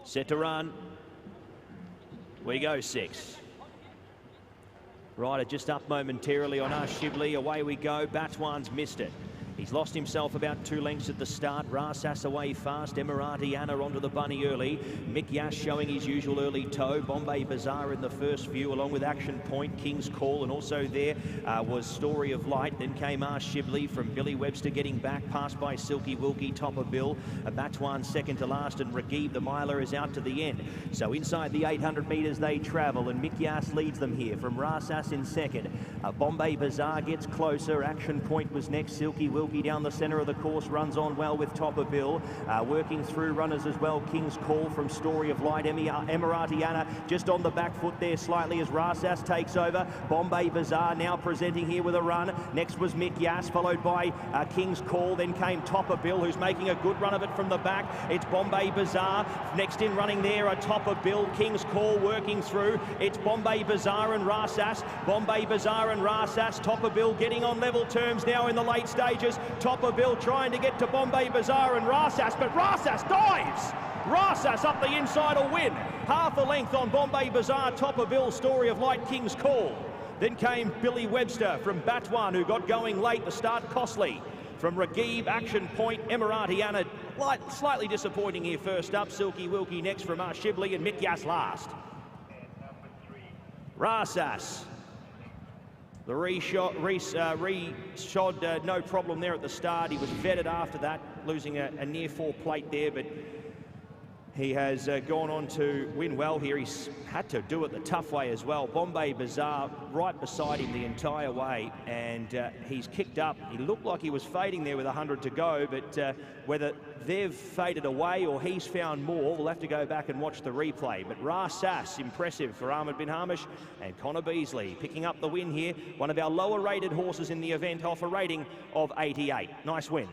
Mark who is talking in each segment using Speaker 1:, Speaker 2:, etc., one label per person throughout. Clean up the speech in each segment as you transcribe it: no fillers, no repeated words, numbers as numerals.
Speaker 1: Set to run. We go 6. Rider just up momentarily on Shibley. Away we go. Batwan's missed it. He's lost himself about 2 lengths at the start. Rasas away fast. Emirati Anna onto the bunny early. Mick Yash showing his usual early toe. Bombay Bazaar in the first view, along with Action Point, King's Call, and also there was Story of Light. Then came Shibley from Billy Webster getting back, passed by Silky Wilkie, top of Bill. Batwan second to last, and Reggae, the miler, is out to the end. So inside the 800 metres they travel, and Mick Yash leads them here from Rasas in second. Bombay Bazaar gets closer. Action Point was next. Silky Wilkie down the centre of the course runs on well with top of Bill. Working through runners as well. King's Call from Story of Light. Emirati Anna just on the back foot there slightly as Rasas takes over. Bombay Bazaar now presenting here with a run. Next was Mick Yass, followed by King's Call. Then came top of Bill, who's making a good run of it from the back. It's Bombay Bazaar. Next in running there are top of Bill. King's Call working through. It's Bombay Bazaar and Rasas. Bombay Bazaar and Rasas. Top of Bill getting on level terms now in the late stages. Top of Bill trying to get to Bombay Bazaar and Rasas, but Rasas dives! Rasas up the inside will win. Half a length on Bombay Bazaar, top of Bill, Story of Light, King's Call. Then came Billy Webster from Batwan, who got going late. The start costly. From Reggae, Action Point, Emirati Anna, slightly disappointing here first up. Silky Wilkie next from Shibley, and Mick Yass last. Rasas. The reshod, no problem there at the start. He was vetted after that, losing a near 4 plate there, but he has gone on to win well here. He's had to do it the tough way as well. Bombay Bazaar right beside him the entire way, and he's kicked up. He looked like he was fading there with 100 to go, but whether they've faded away or he's found more, we'll have to go back and watch the replay. But Rasas, impressive for Ahmed bin Harmash, and Connor Beasley picking up the win here. One of our lower rated horses in the event, off a rating of 88. Nice win.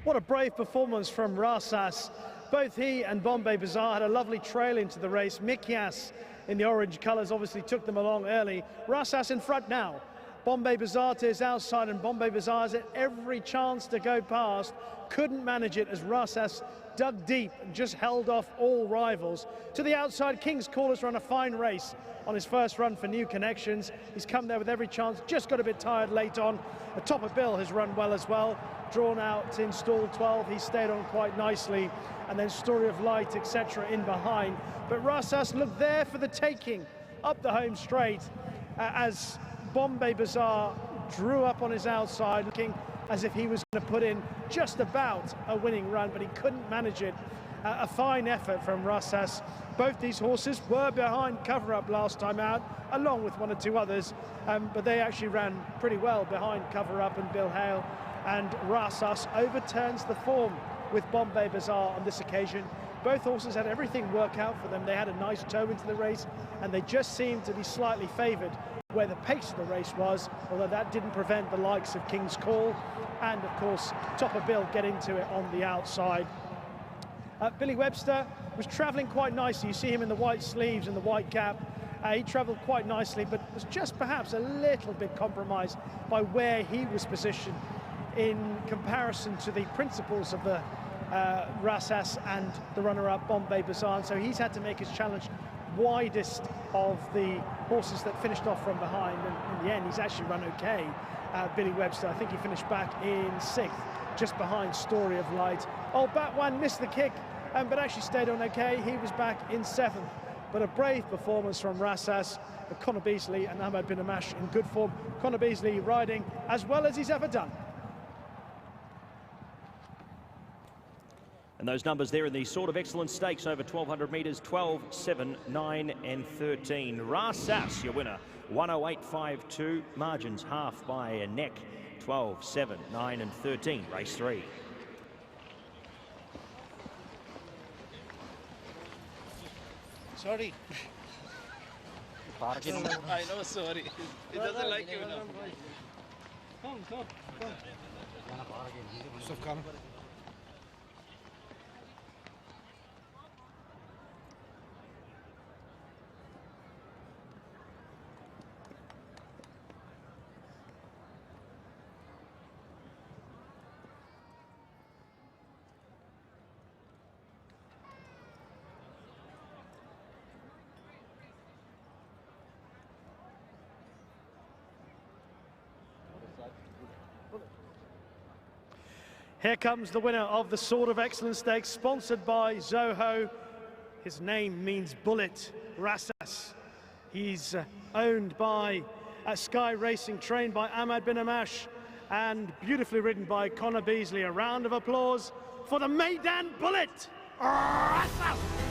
Speaker 2: What a brave performance from Rasas. Both he and Bombay Bazaar had a lovely trail into the race. Mick Yass in the orange colours obviously took them along early. Rasas in front now. Bombay Bazaar to his outside, and Bombay Bazaar has every chance to go past. Couldn't manage it as Rasas dug deep and just held off all rivals. To the outside, King's Call has run a fine race on his first run for New Connections. He's come there with every chance, just got a bit tired late on. The top of Bill has run well as well. Drawn out in stall 12, he stayed on quite nicely. And then Story of Light, etc. in behind. But Rasas looked there for the taking up the home straight as Bombay Bazaar drew up on his outside, looking as if he was going to put in just about a winning run, but he couldn't manage it. A fine effort from Rasas. Both these horses were behind cover-up last time out, along with 1 or 2 others, but they actually ran pretty well behind cover-up and Bill Hale. And Rasas overturns the form with Bombay Bazaar on this occasion. Both horses had everything work out for them. They had a nice toe into the race, and they just seemed to be slightly favoured where the pace of the race was, although that didn't prevent the likes of King's Call and, of course, Top of Bill get into it on the outside. Billy Webster was travelling quite nicely. You see him in the white sleeves and the white cap. He travelled quite nicely, but was just perhaps a little bit compromised by where he was positioned in comparison to the principles of the Rasas and the runner-up Bombay Bazaar. And so he's had to make his challenge widest of the horses that finished off from behind, and in the end he's actually run okay. Billy Webster, I think he finished back in 6th, just behind Story of Light. Old Batwan missed the kick, but actually stayed on okay. He was back in 7th. But a brave performance from Rasas, Connor Beasley and Ahmed bin Harmash in good form. Connor Beasley riding as well as he's ever done.
Speaker 1: And those numbers there in the sort of excellent stakes over 1,200 metres, 12, 7, 9 and 13. Rasas, your winner, 108.52. Margins half by a neck, 12, 7, 9 and 13. Race 3.
Speaker 3: Sorry. I know, sorry. It doesn't like you now. Come. Stuff coming.
Speaker 2: Here comes the winner of the Sword of Excellence Stakes, sponsored by Zoho. His name means bullet, Rasas. He's owned by Sky Racing, trained by Ahmad bin Amash, and beautifully ridden by Connor Beasley. A round of applause for the Meydan Bullet, Rasas!